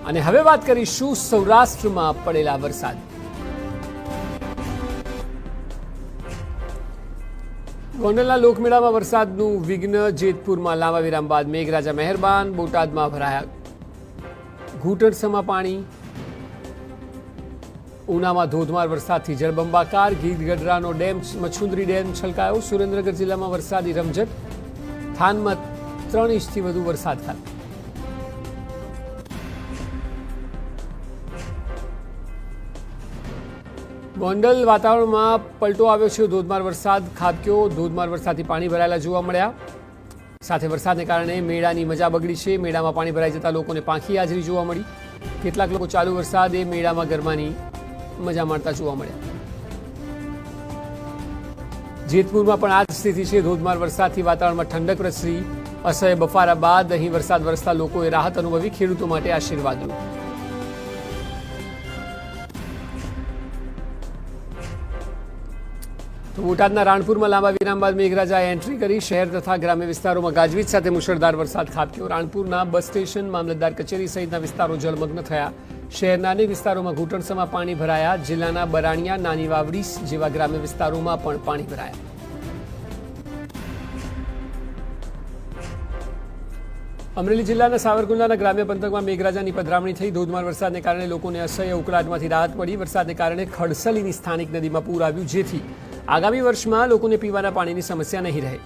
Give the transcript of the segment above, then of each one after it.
અને હવે વાત કરીશું સૌરાષ્ટ્રમાં પડેલા વરસાદ. ગોંડલના લોકમેળામાં વરસાદનું વિઘ્ન. જેતપુરમાં લાંબા વિરામ બાદ મેઘરાજા મહેરબાન. બોટાદમાં ભરાયા ઘૂંટણસમા પાણી. ઉનામાં ધોધમાર વરસાદથી જળબંબાકાર. ગીરગઢડાનો ડેમ મચ્છુંદરી ડેમ છલકાયો. સુરેન્દ્રનગર જિલ્લામાં વરસાદી રમઝટ. થાનમાં 3 ઇંચથી વધુ વરસાદ ખાબક્યો. ગોંડલ વાતાવરણમાં પલટો આવ્યો છે. ધોધમાર વરસાદ ખાબક્યો. ધોધમાર વરસાદથી પાણી ભરાયેલા જોવા મળ્યા. સાથે વરસાદને કારણે મેળાની મજા બગડી છે. મેળામાં પાણી ભરાઈ જતા લોકોને પાંખી હાજરી જોવા મળી. કેટલાક લોકો ચાલુ વરસાદે મેળામાં ગરમાની મજા માણતા જોવા મળ્યા. જેતપુરમાં પણ આ જ સ્થિતિ છે. ધોધમાર વરસાદથી વાતાવરણમાં ઠંડક પ્રસરી. અસહ્ય બફારા બાદ અહીં વરસાદ વરસતા લોકોએ રાહત અનુભવી. ખેડૂતો માટે આશીર્વાદરૂપ. તો બોટાદના રાણપુરમાં લાંબા વિરામ બાદ મેઘરાજાએ એન્ટ્રી કરી. શહેર તથા ગ્રામ્ય વિસ્તારોમાં ગાજવીજ સાથે મુશળધાર વરસાદ ખાબક્યો. રાણપુરના બસ સ્ટેશન, મામલતદાર કચેરી સહિતના વિસ્તારો જળમગ્ન થયા. શહેરના અનેક વિસ્તારોમાં ઘૂંટણસમા પાણી ભરાયા. જિલ્લાના બરાણિયા, નાની વાવડી જેવા ગ્રામ્ય વિસ્તારોમાં પણ પાણી ભરાયા. અમરેલી જિલ્લાના સાવરકુંડલાના ગ્રામ્ય પંથકમાં મેઘરાજાની પધરામણી થઈ. ધોધમાર વરસાદને કારણે લોકોને અસહ્ય ઉકળાટમાંથી રાહત મળી. વરસાદને કારણે ખડસલીની સ્થાનિક નદીમાં પૂર આવ્યું, જેથી આગામી વર્ષમાં લોકોને પીવાના પાણીની સમસ્યા નહીં રહે.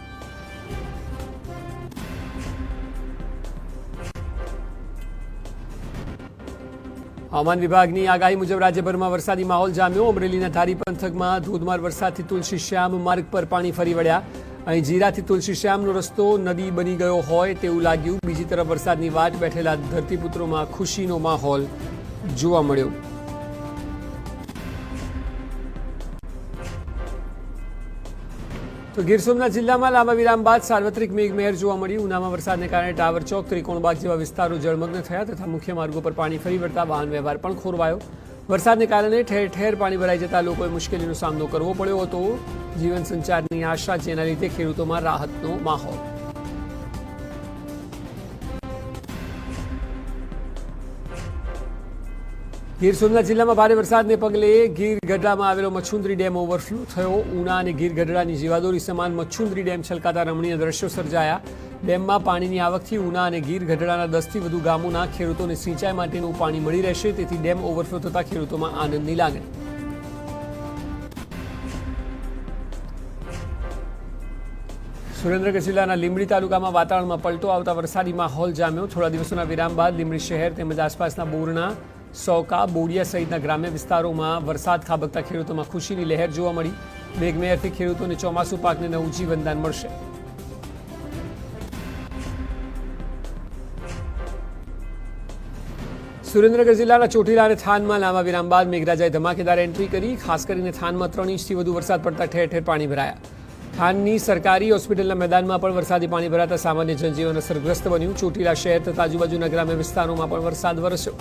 હવામાન વિભાગની આગાહી મુજબ રાજ્યભરમાં વરસાદી માહોલ જામ્યો. અમરેલીના ધારી પંથકમાં ધોધમાર વરસાદથી તુલસીશ્યામ માર્ગ પર પાણી ફરી વળ્યા. અહીં જીરાથી તુલસીશ્યામનો રસ્તો નદી બની ગયો હોય તેવું લાગ્યું. બીજી તરફ વરસાદની વાટ બેઠેલા ધરતીપુત્રોમાં ખુશીનો માહોલ જોવા મળ્યો. તો ગીર સોમનાથ જિલ્લામાં લાંબા વિરામ બાદ સાર્વત્રિક મેઘમહેર જોવા મળી. ઉનામાં વરસાદને કારણે ટાવર ચોક, ત્રિકોણબાગ જેવા વિસ્તારો જળમગ્ન થયા તથા મુખ્ય માર્ગો પર પાણી ફરી વળતા વાહન વ્યવહાર પણ ખોરવાયો. વરસાદને કારણે ઠેર ઠેર પાણી ભરાઈ જતા લોકોએ મુશ્કેલીનો સામનો કરવો પડ્યો હતો. જીવન સંચારની આશા, જેના લીધે ખેડૂતોમાં રાહતનો માહોલ. ગીર સોમનાથ જિલ્લામાં ભારે વરસાદને પગલે ગીરગઢડામાં આવેલો મચ્છુંદરી ડેમ ઓવરફ્લો થયો. ઉના અને ગીરગઢડાની જીવાદોરી સમાન મચ્છુંદરી ડેમ છલકાતા રમણીય દ્રશ્યો સર્જાયા. ડેમમાં પાણીની આવકથી ઉના અને ગીરગઢડાના 10થી વધુ ગામોના ખેડૂતોને સિંચાઈ માટેનું પાણી મળી રહેશે. તેથી ડેમ ઓવરફ્લો થતા ખેડૂતોમાં આનંદની લાગણી. સુરેન્દ્રનગર જિલ્લાના લીંબડી તાલુકામાં વાતાવરણમાં પલટો આવતા વરસાદી માહોલ જામ્યો. થોડા દિવસોના વિરામ બાદ લીંબડી શહેર તેમજ આસપાસના બોરણા, સૌકા, બોડિયા સહિતના ગ્રામ્ય વિસ્તારોમાં વરસાદ ખાબકતા ખેડૂતોમાં ખુશીની લહેર જોવા મળી. મેઘમહેરથી ખેડૂતોને ચોમાસુ પાકને નવું જીવનદાન મળશે. સુરેન્દ્રનગર જિલ્લાના ચોટીલા અને થાનમાં લાંબા વિરામ બાદ મેઘરાજાએ ધમાકેદાર એન્ટ્રી કરી. ખાસ કરીને થાનમાં 3 ઇંચથી વધુ વરસાદ પડતા ઠેર ઠેર પાણી ભરાયા. થાનની સરકારી હોસ્પિટલના મેદાનમાં પણ વરસાદી પાણી ભરાતા સામાન્ય જનજીવન અસરગ્રસ્ત બન્યું. ચોટીલા શહેર તથા આજુબાજુના ગ્રામ્ય વિસ્તારોમાં પણ વરસાદ વરસ્યો.